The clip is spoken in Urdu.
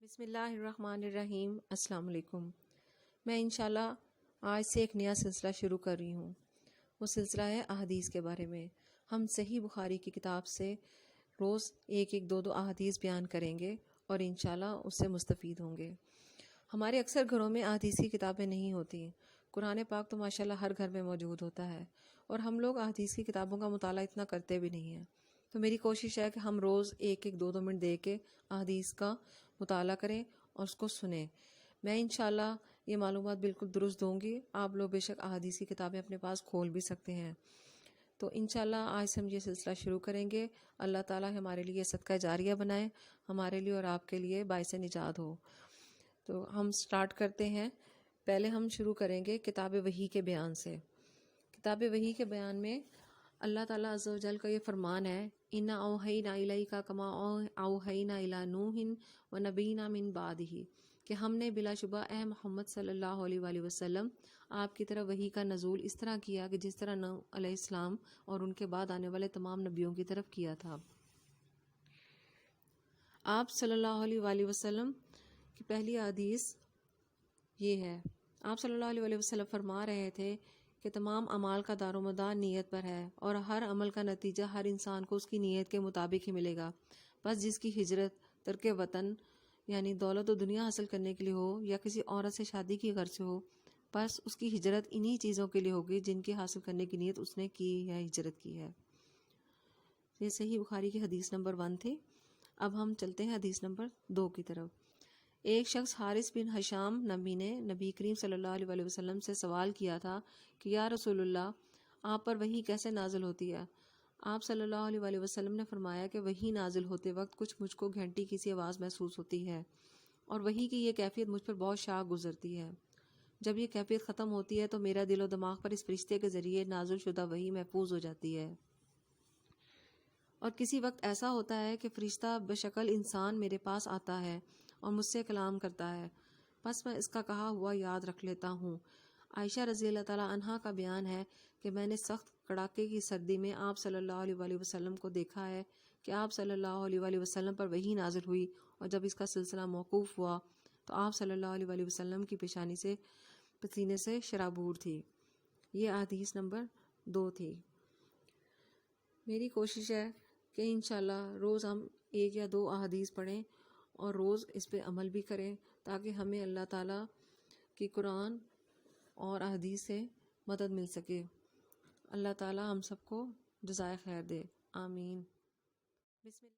بسم اللہ الرحمن الرحیم۔ السلام علیکم۔ میں انشاءاللہ آج سے ایک نیا سلسلہ شروع کر رہی ہوں۔ وہ سلسلہ ہے احادیث کے بارے میں۔ ہم صحیح بخاری کی کتاب سے روز ایک دو احادیث بیان کریں گے اور انشاءاللہ اس سے مستفید ہوں گے۔ ہمارے اکثر گھروں میں احادیث کی کتابیں نہیں ہوتی۔ قرآن پاک تو ماشاءاللہ ہر گھر میں موجود ہوتا ہے اور ہم لوگ احادیث کی کتابوں کا مطالعہ اتنا کرتے بھی نہیں ہیں۔ تو میری کوشش ہے کہ ہم روز ایک دو منٹ دے کے احادیث کا مطالعہ کریں اور اس کو سنیں۔ میں انشاءاللہ یہ معلومات بالکل درست دوں گی۔ آپ لوگ بے شک احادیث کی کتابیں اپنے پاس کھول بھی سکتے ہیں۔ تو انشاءاللہ آج سے ہم یہ سلسلہ شروع کریں گے۔ اللہ تعالیٰ ہمارے لیے صدقہ جاریہ بنائے، ہمارے لیے اور آپ کے لیے باعث نجات ہو۔ تو ہم سٹارٹ کرتے ہیں۔ پہلے ہم شروع کریں گے کتاب وحی کے بیان سے۔ کتاب وحی کے بیان میں اللہ تعالیٰ عز و جل کا یہ فرمان ہے، اِنَّا أَوْحَيْنَا إِلَيْكَ كَمَا أَوْحَيْنَا إِلَىٰ نُوحٍ وَنَبِيِّنَا مِن بَعْدِهِ کہ ہم نے بلا شبہ اے محمد صلی اللہ علیہ وآلہ وسلم آپ کی طرف وحی کا نزول اس طرح کیا کہ جس طرح نوح علیہ السلام اور ان کے بعد آنے والے تمام نبیوں کی طرف کیا تھا۔ آپ صلی اللہ علیہ وآلہ وسلم کی پہلی حدیث یہ ہے۔ آپ صلی اللہ علیہ وآلہ وسلم فرما رہے تھے کہ تمام اعمال کا دار و مدار نیت پر ہے اور ہر عمل کا نتیجہ ہر انسان کو اس کی نیت کے مطابق ہی ملے گا۔ بس جس کی ہجرت ترک وطن یعنی دولت و دنیا حاصل کرنے کے لیے ہو یا کسی عورت سے شادی کی غرض سے ہو، بس اس کی ہجرت انہی چیزوں کے لیے ہوگی جن کی حاصل کرنے کی نیت اس نے کی ہے، ہجرت کی ہے۔ یہ صحیح بخاری کی حدیث نمبر 1 تھی۔ اب ہم چلتے ہیں حدیث نمبر 2 کی طرف۔ ایک شخص حارث بن حشام نبی نے نبی کریم صلی اللہ علیہ وآلہ وسلم سے سوال کیا تھا کہ یا رسول اللہ، آپ پر وحی کیسے نازل ہوتی ہے؟ آپ صلی اللہ علیہ وآلہ وسلم نے فرمایا کہ وحی نازل ہوتے وقت کچھ مجھ کو گھنٹی کی سی آواز محسوس ہوتی ہے اور وحی کی یہ کیفیت مجھ پر بہت شاق گزرتی ہے۔ جب یہ کیفیت ختم ہوتی ہے تو میرا دل و دماغ پر اس فرشتے کے ذریعے نازل شدہ وحی محفوظ ہو جاتی ہے، اور کسی وقت ایسا ہوتا ہے کہ فرشتہ بشکل انسان میرے پاس آتا ہے اور مجھ سے کلام کرتا ہے، بس میں اس کا کہا ہوا یاد رکھ لیتا ہوں۔ عائشہ رضی اللہ تعالیٰ عنہا کا بیان ہے کہ میں نے سخت کڑاکے کی سردی میں آپ صلی اللہ علیہ وآلہ وسلم کو دیکھا ہے کہ آپ صلی اللہ علیہ وآلہ وسلم پر وحی نازل ہوئی، اور جب اس کا سلسلہ موقوف ہوا تو آپ صلی اللہ علیہ وآلہ وسلم کی پیشانی سے پسینے سے شرابور تھی۔ یہ حدیث نمبر 2 تھی۔ میری کوشش ہے کہ انشاءاللہ روز ہم 1 یا 2 احادیث پڑھیں اور روز اس پہ عمل بھی کریں تاکہ ہمیں اللہ تعالیٰ کی قرآن اور احادیث سے مدد مل سکے۔ اللہ تعالیٰ ہم سب کو جزائے خیر دے، آمین۔ بسم اللہ۔